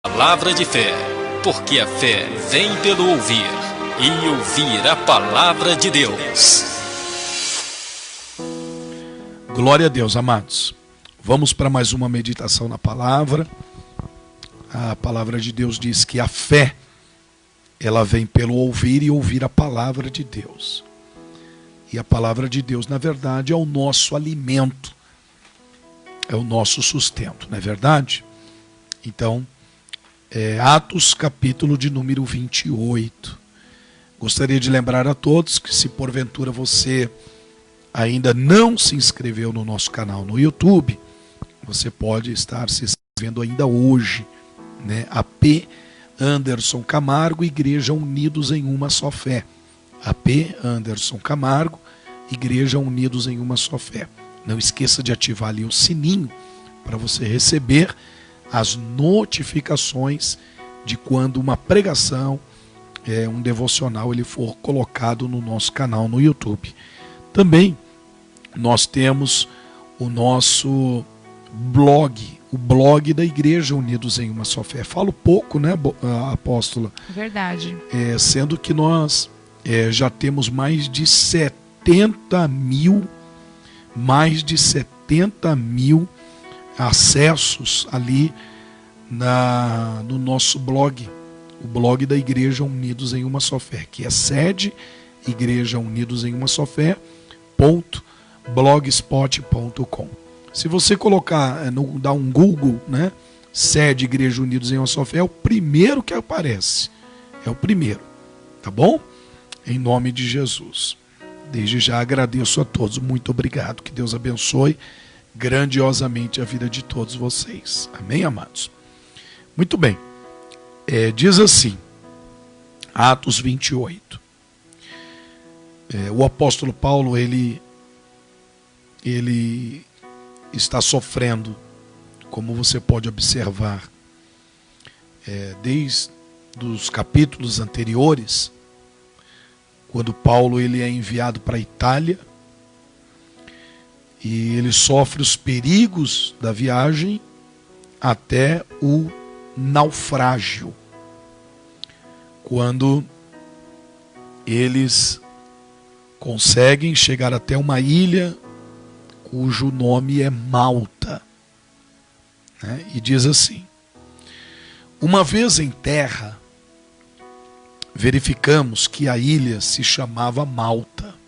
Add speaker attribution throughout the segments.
Speaker 1: Palavra de fé, porque a fé vem pelo ouvir, e ouvir a palavra de Deus.
Speaker 2: Glória a Deus, amados. Vamos para mais uma meditação na palavra. A palavra de Deus diz que a fé, ela vem pelo ouvir e ouvir a palavra de Deus. E a palavra de Deus, na verdade, é o nosso alimento, é o nosso sustento, não é verdade? Então, Atos, capítulo de número 28. Gostaria de lembrar a todos que, se porventura você ainda não se inscreveu no nosso canal no YouTube, você pode estar se inscrevendo ainda hoje, né? AP Anderson Camargo, Igreja Unidos em uma só fé. AP Anderson Camargo, Igreja Unidos em uma só fé. Não esqueça de ativar ali o sininho para você receber as notificações de quando uma pregação, um devocional, ele for colocado no nosso canal no YouTube. Também nós temos o nosso blog, o blog da Igreja Unidos em uma só fé. Falo pouco, né, apóstola?
Speaker 3: Verdade.
Speaker 2: Sendo que nós já temos mais de 70 mil acessos ali no nosso blog, o blog da Igreja Unidos em uma só fé, que é sede Igreja Unidos em uma só fé .blogspot.com. Se você colocar, dar um Google, né, sede Igreja Unidos em uma só fé, é o primeiro que aparece, é o primeiro, tá bom? Em nome de Jesus. Desde já agradeço a todos, muito obrigado, que Deus abençoe grandiosamente a vida de todos vocês. Amém, amados? Muito bem. Diz assim, Atos 28. O apóstolo Paulo, ele está sofrendo, como você pode observar, desde os capítulos anteriores, quando Paulo ele é enviado para a Itália, e ele sofre os perigos da viagem até o naufrágio, quando eles conseguem chegar até uma ilha cujo nome é Malta, né? E diz assim: uma vez em terra, verificamos que a ilha se chamava Malta.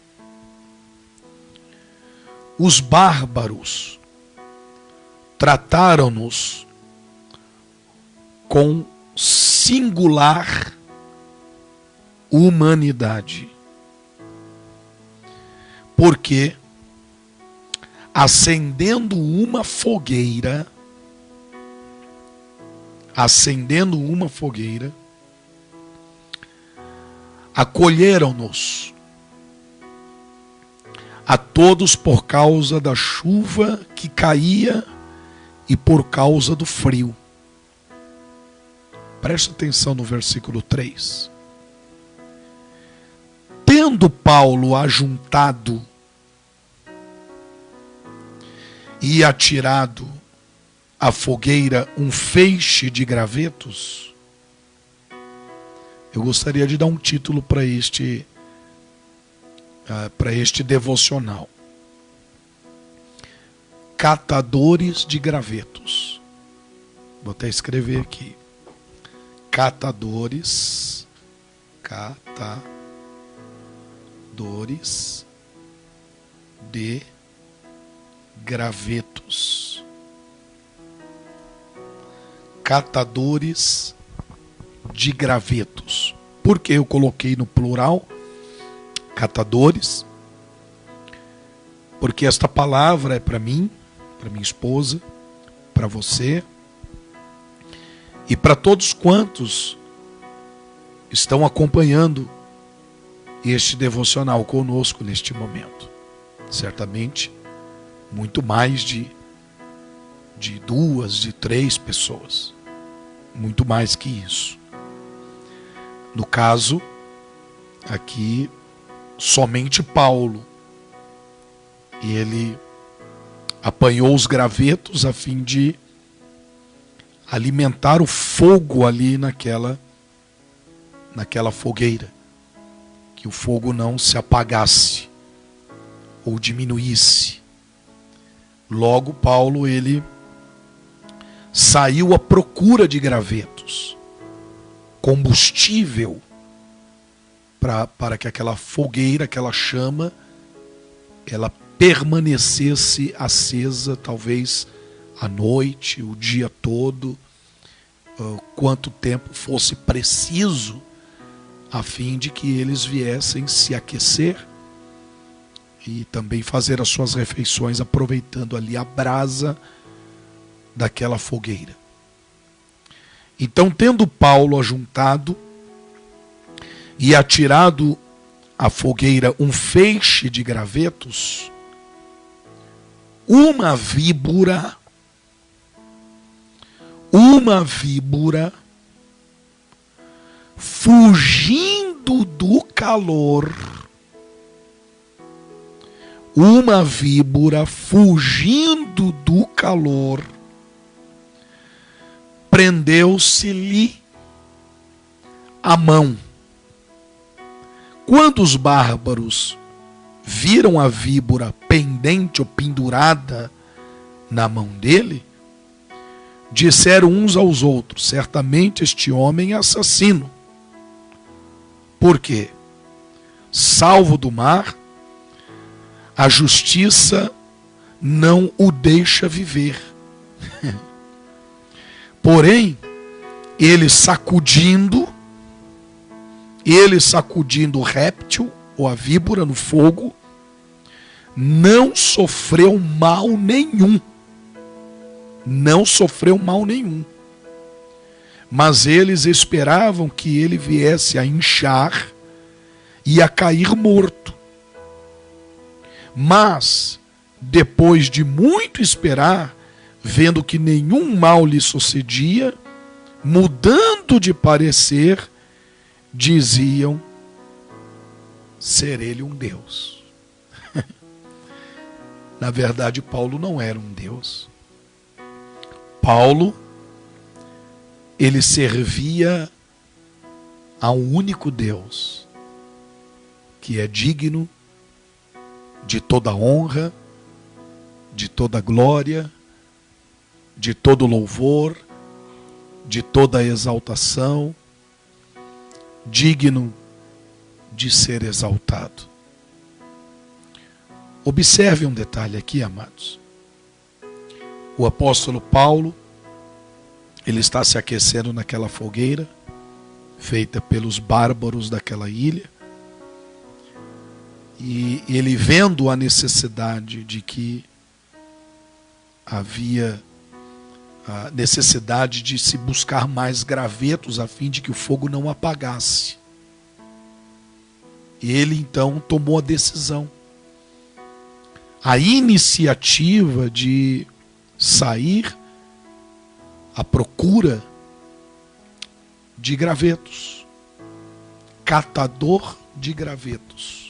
Speaker 2: Os bárbaros trataram-nos com singular humanidade, porque, acendendo uma fogueira, acolheram-nos a todos por causa da chuva que caía e por causa do frio. Preste atenção no versículo 3. Tendo Paulo ajuntado e atirado à fogueira um feixe de gravetos, eu gostaria de dar um título para este devocional: Catadores de gravetos. Vou até escrever aqui: catadores de gravetos. Catadores de gravetos. Por que eu coloquei no plural catadores? Porque esta palavra é para mim, para minha esposa, para você e para todos quantos estão acompanhando este devocional conosco neste momento. Certamente, muito mais de 2, de 3 pessoas. Muito mais que isso. No caso, aqui, somente Paulo. E ele apanhou os gravetos a fim de alimentar o fogo ali naquela fogueira, que o fogo não se apagasse ou diminuísse. Logo, Paulo, ele saiu à procura de gravetos, combustível, para que aquela fogueira, aquela chama, ela permanecesse acesa, talvez à noite, o dia todo, quanto tempo fosse preciso, a fim de que eles viessem se aquecer e também fazer as suas refeições, aproveitando ali a brasa daquela fogueira. Então, tendo Paulo ajuntado e atirado à fogueira um feixe de gravetos, uma víbora, fugindo do calor, prendeu-se-lhe a mão. Quando os bárbaros viram a víbora pendente ou pendurada na mão dele, disseram uns aos outros: certamente este homem é assassino. Por quê? Salvo do mar, a justiça não o deixa viver. Porém, ele sacudindo o réptil ou a víbora no fogo, não sofreu mal nenhum. Mas eles esperavam que ele viesse a inchar e a cair morto. Mas, depois de muito esperar, vendo que nenhum mal lhe sucedia, mudando de parecer, diziam ser ele um Deus. Na verdade, Paulo não era um Deus. Paulo, ele servia a um único Deus, que é digno de toda honra, de toda glória, de todo louvor, de toda exaltação, digno de ser exaltado. Observe um detalhe aqui, amados. O apóstolo Paulo, ele está se aquecendo naquela fogueira, feita pelos bárbaros daquela ilha, e ele, vendo a necessidade de que havia a necessidade de se buscar mais gravetos a fim de que o fogo não apagasse, ele então tomou a decisão, a iniciativa de sair à procura de gravetos, catador de gravetos.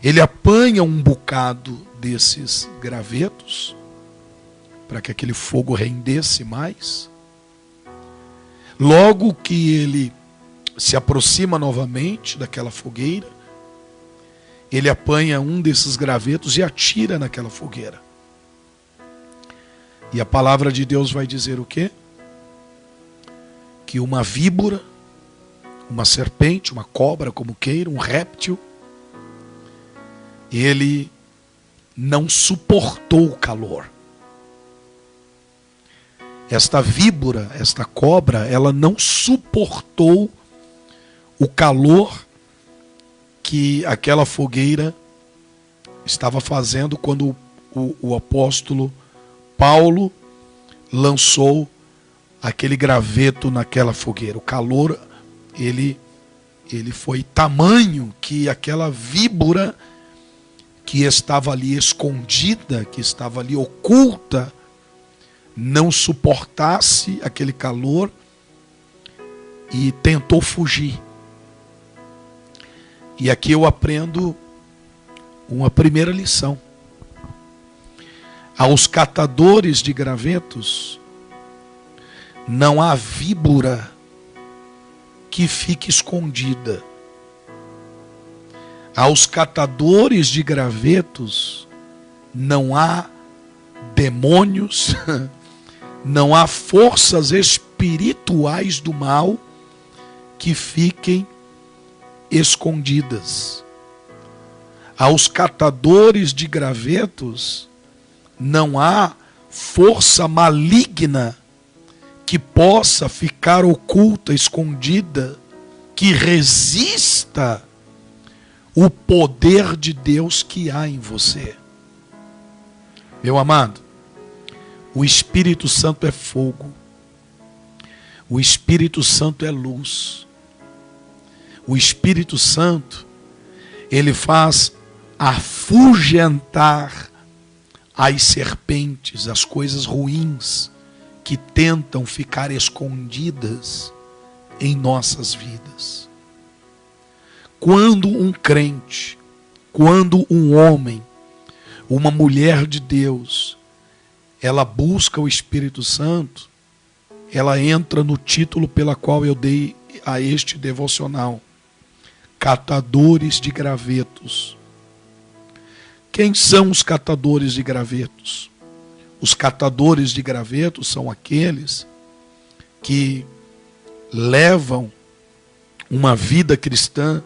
Speaker 2: Ele apanha um bocado desses gravetos para que aquele fogo rendesse mais. Logo que ele se aproxima novamente daquela fogueira, ele apanha um desses gravetos e atira naquela fogueira. E a palavra de Deus vai dizer o quê? Que uma víbora, uma serpente, uma cobra, como queira, um réptil, ele não suportou o calor. Esta víbora, esta cobra, ela não suportou o calor que aquela fogueira estava fazendo quando o apóstolo Paulo lançou aquele graveto naquela fogueira. O calor, ele foi tamanho que aquela víbora que estava ali escondida, que estava ali oculta, não suportasse aquele calor e tentou fugir. E aqui eu aprendo uma primeira lição. Aos catadores de gravetos, não há víbora que fique escondida. Aos catadores de gravetos não há demônios, não há forças espirituais do mal que fiquem escondidas. Aos catadores de gravetos não há força maligna que possa ficar oculta, escondida, que resista o poder de Deus que há em você. Meu amado, o Espírito Santo é fogo, o Espírito Santo é luz, o Espírito Santo, ele faz afugentar as serpentes, as coisas ruins que tentam ficar escondidas em nossas vidas. Quando um crente, quando um homem, uma mulher de Deus, ela busca o Espírito Santo, ela entra no título pela qual eu dei a este devocional: catadores de gravetos. Quem são os catadores de gravetos? Os catadores de gravetos são aqueles que levam uma vida cristã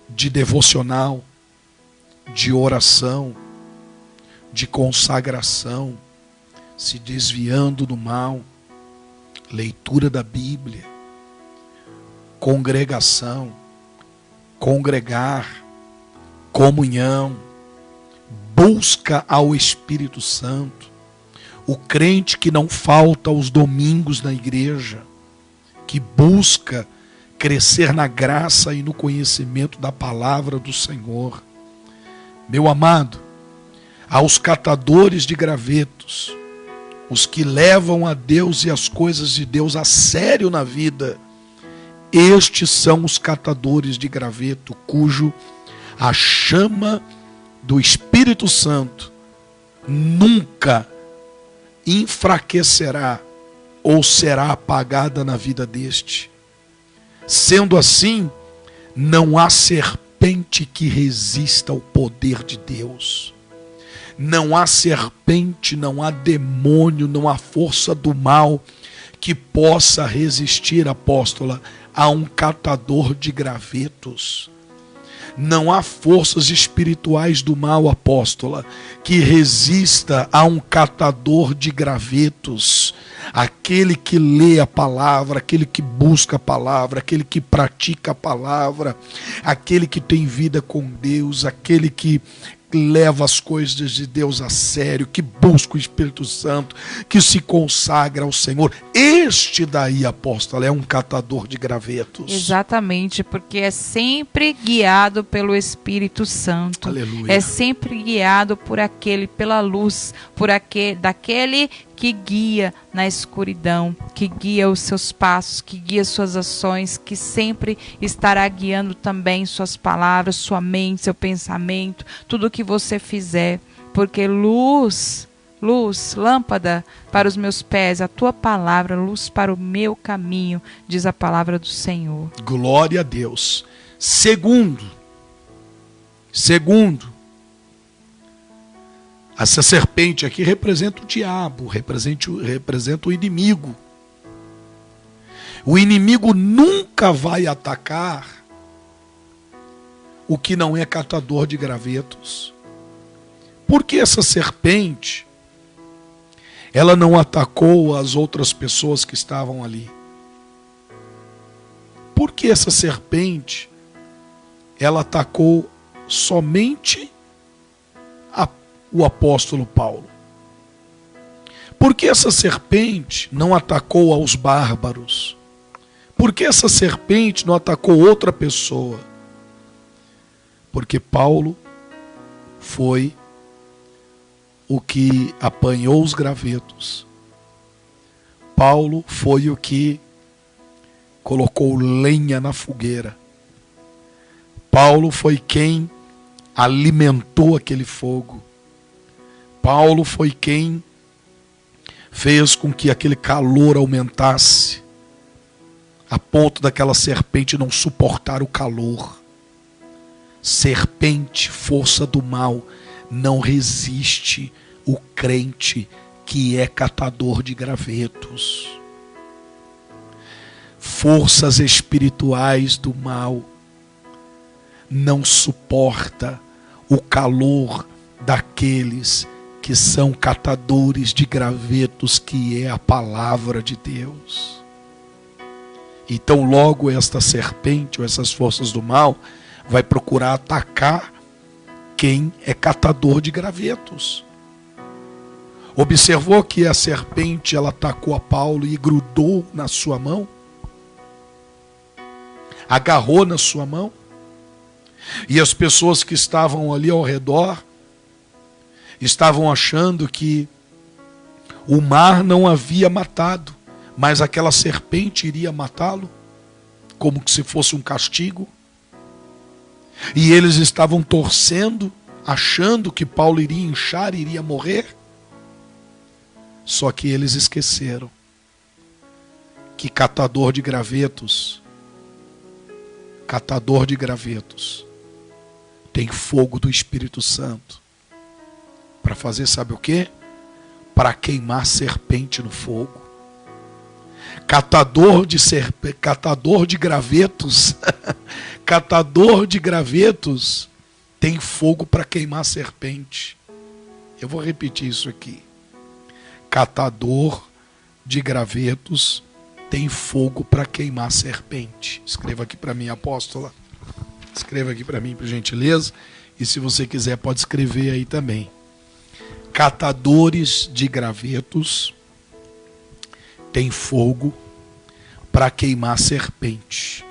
Speaker 2: de devocional, de oração, de consagração, se desviando do mal, leitura da Bíblia, congregação, congregar, comunhão, busca ao Espírito Santo, o crente que não falta aos domingos na igreja, que busca crescer na graça e no conhecimento da palavra do Senhor. Meu amado, aos catadores de gravetos, os que levam a Deus e as coisas de Deus a sério na vida, estes são os catadores de graveto, cujo a chama do Espírito Santo nunca enfraquecerá ou será apagada na vida deste. Sendo assim, não há serpente que resista ao poder de Deus. Não há serpente, não há demônio, não há força do mal que possa resistir, apóstola, a um catador de gravetos. Não há forças espirituais do mal, apóstola, que resista a um catador de gravetos. Aquele que lê a palavra, aquele que busca a palavra, aquele que pratica a palavra, aquele que tem vida com Deus, aquele que leva as coisas de Deus a sério, que busca o Espírito Santo, que se consagra ao Senhor. Este daí, apóstolo, é um catador de gravetos.
Speaker 3: Exatamente, porque é sempre guiado pelo Espírito Santo.
Speaker 2: Aleluia.
Speaker 3: É sempre guiado por aquele, pela luz, daquele que guia na escuridão, que guia os seus passos, que guia suas ações, que sempre estará guiando também suas palavras, sua mente, seu pensamento, tudo o que você fizer, porque luz, lâmpada para os meus pés, a tua palavra, luz para o meu caminho, diz a palavra do Senhor.
Speaker 2: Glória a Deus. Segundo, essa serpente aqui representa o diabo, representa o inimigo. O inimigo nunca vai atacar o que não é catador de gravetos. Porque essa serpente, ela não atacou as outras pessoas que estavam ali? Porque essa serpente, ela atacou somente o apóstolo Paulo? Porque essa serpente não atacou aos bárbaros? Porque essa serpente não atacou outra pessoa? Porque Paulo foi o que apanhou os gravetos. Paulo foi o que colocou lenha na fogueira. Paulo foi quem alimentou aquele fogo. Paulo foi quem fez com que aquele calor aumentasse, a ponto daquela serpente não suportar o calor. Serpente, força do mal, não resiste o crente que é catador de gravetos. Forças espirituais do mal não suporta o calor daqueles que são catadores de gravetos, que é a palavra de Deus. Então logo esta serpente ou essas forças do mal vai procurar atacar quem é catador de gravetos. Observou que a serpente, ela atacou a Paulo e grudou na sua mão? Agarrou na sua mão? E as pessoas que estavam ali ao redor estavam achando que o mar não havia matado, mas aquela serpente iria matá-lo, como que se fosse um castigo. E eles estavam torcendo, achando que Paulo iria inchar e iria morrer. Só que eles esqueceram que catador de gravetos tem fogo do Espírito Santo para fazer, sabe o quê? Para queimar serpente no fogo. Catador de gravetos catador de gravetos tem fogo para queimar serpente. Eu vou repetir isso aqui. Catador de gravetos tem fogo para queimar serpente. Escreva aqui para mim, apóstola. Escreva aqui para mim, por gentileza. E se você quiser, pode escrever aí também. Catadores de gravetos tem fogo para queimar serpente.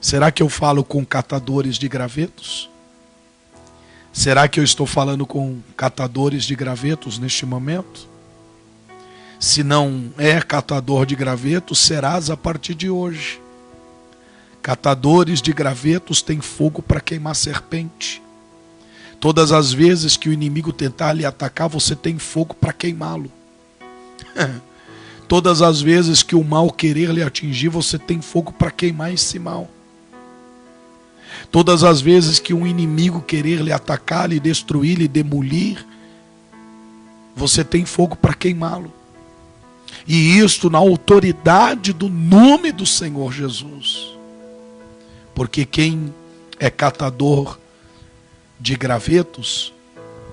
Speaker 2: Será que eu falo com catadores de gravetos? Será que eu estou falando com catadores de gravetos neste momento? Se não é catador de gravetos, serás a partir de hoje. Catadores de gravetos têm fogo para queimar serpente. Todas as vezes que o inimigo tentar lhe atacar, você tem fogo para queimá-lo. Todas as vezes que o mal querer lhe atingir, você tem fogo para queimar esse mal. Todas as vezes que um inimigo querer lhe atacar, lhe destruir, lhe demolir, você tem fogo para queimá-lo. E isto na autoridade do nome do Senhor Jesus. Porque quem é catador de gravetos,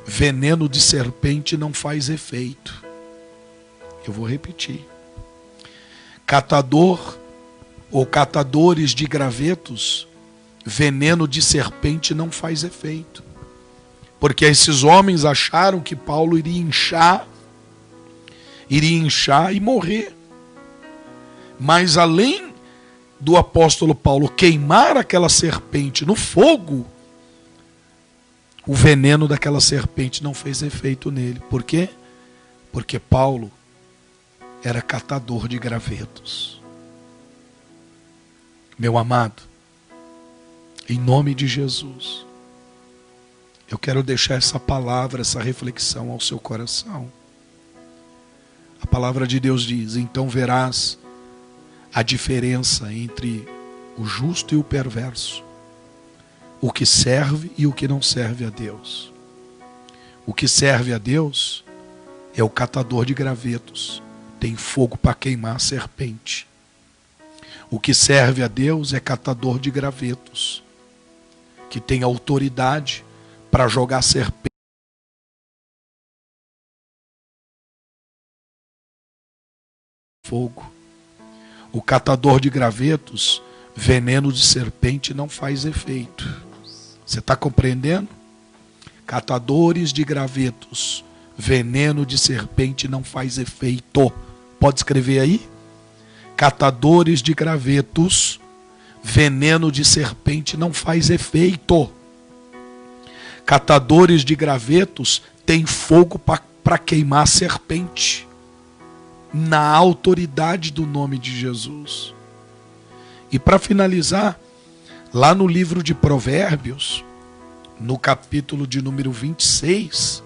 Speaker 2: veneno de serpente não faz efeito. Eu vou repetir. Catador ou catadores de gravetos, veneno de serpente não faz efeito. Porque esses homens acharam que Paulo iria inchar e morrer. Mas além do apóstolo Paulo queimar aquela serpente no fogo, o veneno daquela serpente não fez efeito nele. Por quê? Porque Paulo era catador de gravetos. Meu amado, em nome de Jesus, eu quero deixar essa palavra, essa reflexão ao seu coração. A palavra de Deus diz: então verás a diferença entre o justo e o perverso, o que serve e o que não serve a Deus. O que serve a Deus é o catador de gravetos, tem fogo para queimar a serpente. O que serve a Deus é catador de gravetos, que tem autoridade para jogar serpente no fogo. O catador de gravetos, veneno de serpente não faz efeito. Você está compreendendo? Catadores de gravetos, veneno de serpente não faz efeito. Pode escrever aí? Catadores de gravetos, veneno de serpente não faz efeito. Catadores de gravetos têm fogo para queimar serpente, na autoridade do nome de Jesus. E para finalizar, lá no livro de Provérbios, no capítulo de número 26,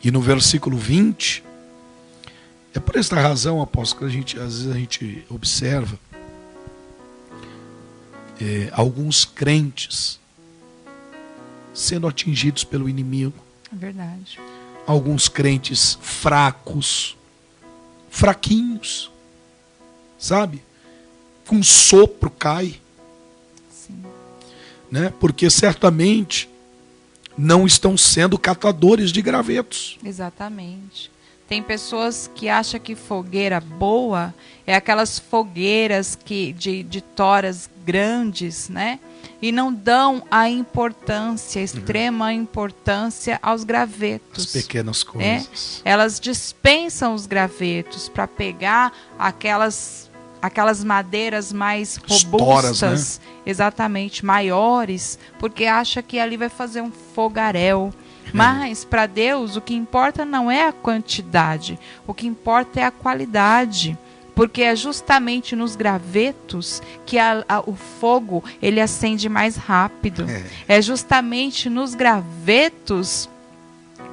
Speaker 2: E no versículo 20, é por esta razão, apóstolo, que às vezes a gente observa alguns crentes sendo atingidos pelo inimigo.
Speaker 3: É verdade.
Speaker 2: Alguns crentes fracos, fraquinhos, sabe? Com sopro cai.
Speaker 3: Sim.
Speaker 2: Né? Porque certamente não estão sendo catadores de gravetos.
Speaker 3: Exatamente. Tem pessoas que acham que fogueira boa é aquelas fogueiras de toras grandes, né? E não dão a importância, extrema importância aos gravetos.
Speaker 2: As pequenas coisas.
Speaker 3: Elas dispensam os gravetos para pegar aquelas madeiras mais robustas,
Speaker 2: toras, né?
Speaker 3: Exatamente, maiores, porque acha que ali vai fazer um fogaréu. Mas para Deus o que importa não é a quantidade, o que importa é a qualidade. Porque é justamente nos gravetos que o fogo ele acende mais rápido. É justamente nos gravetos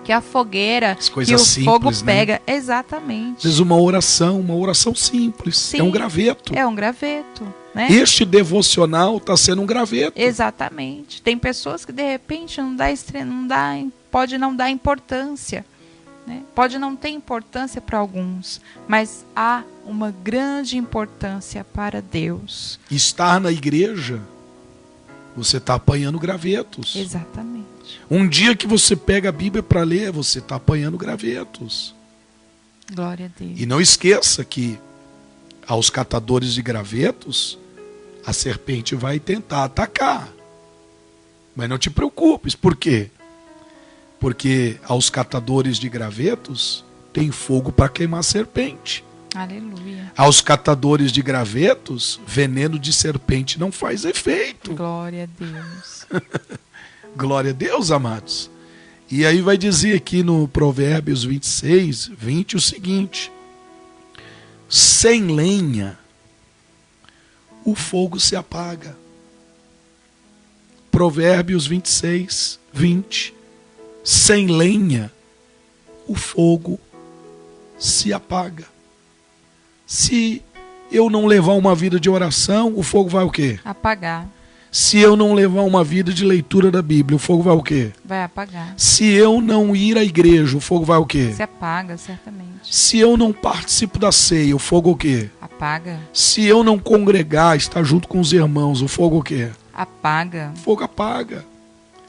Speaker 3: que a fogueira, que o
Speaker 2: simples,
Speaker 3: fogo
Speaker 2: né?
Speaker 3: pega. Exatamente.
Speaker 2: Às vezes uma oração simples.
Speaker 3: Sim,
Speaker 2: é um graveto.
Speaker 3: É um graveto. Né?
Speaker 2: Este devocional está sendo um graveto.
Speaker 3: Exatamente. Tem pessoas que de repente pode não dar importância. Né? Pode não ter importância para alguns, mas há uma grande importância para Deus.
Speaker 2: Estar na igreja, você está apanhando gravetos.
Speaker 3: Exatamente.
Speaker 2: Um dia que você pega a Bíblia para ler, você está apanhando gravetos.
Speaker 3: Glória a Deus.
Speaker 2: E não esqueça que aos catadores de gravetos, a serpente vai tentar atacar. Mas não te preocupes, por quê? Porque aos catadores de gravetos tem fogo para queimar a serpente.
Speaker 3: Aleluia.
Speaker 2: Aos catadores de gravetos, veneno de serpente não faz efeito.
Speaker 3: Glória a Deus.
Speaker 2: Glória a Deus, amados. E aí vai dizer aqui no Provérbios 26, 20 o seguinte: sem lenha o fogo se apaga. Provérbios 26, 20. Sem lenha o fogo se apaga. Se eu não levar uma vida de oração, o fogo vai o quê?
Speaker 3: Apagar.
Speaker 2: Se eu não levar uma vida de leitura da Bíblia, o fogo vai o quê?
Speaker 3: Vai apagar.
Speaker 2: Se eu não ir à igreja, o fogo vai o quê?
Speaker 3: Se apaga, certamente.
Speaker 2: Se eu não participo da ceia, o fogo o quê?
Speaker 3: Apaga.
Speaker 2: Se eu não congregar, estar junto com os irmãos, o fogo o quê?
Speaker 3: Apaga.
Speaker 2: O fogo apaga.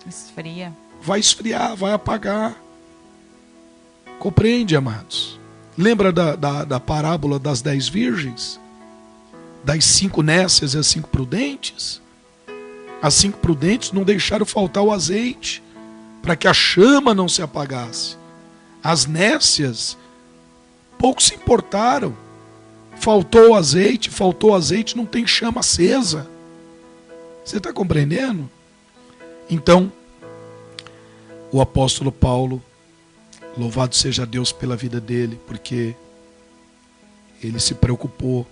Speaker 3: Esfria.
Speaker 2: Vai esfriar, vai apagar. Compreende, amados? Lembra da parábola das 10 virgens? Das 5 nécias e as 5 prudentes? As 5 prudentes não deixaram faltar o azeite, para que a chama não se apagasse. As nécias pouco se importaram. Faltou azeite, não tem chama acesa. Você está compreendendo? Então, o apóstolo Paulo, louvado seja Deus pela vida dele, porque ele se preocupou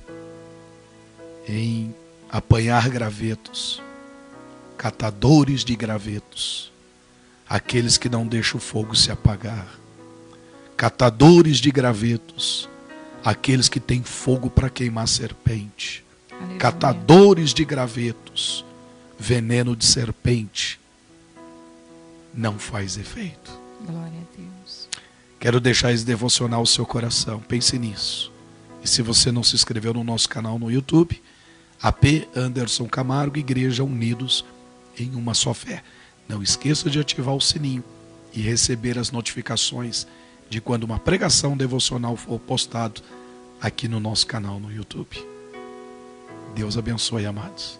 Speaker 2: em apanhar gravetos, catadores de gravetos, aqueles que não deixam o fogo se apagar, catadores de gravetos, aqueles que têm fogo para queimar serpente,
Speaker 3: Aleluia.
Speaker 2: Catadores de gravetos, veneno de serpente não faz efeito.
Speaker 3: Glória a Deus.
Speaker 2: Quero deixar esse devocional ao seu coração. Pense nisso. E se você não se inscreveu no nosso canal no YouTube, AP Anderson Camargo, Igreja Unidos em uma só fé. Não esqueça de ativar o sininho e receber as notificações de quando uma pregação devocional for postado aqui no nosso canal no YouTube. Deus abençoe, amados.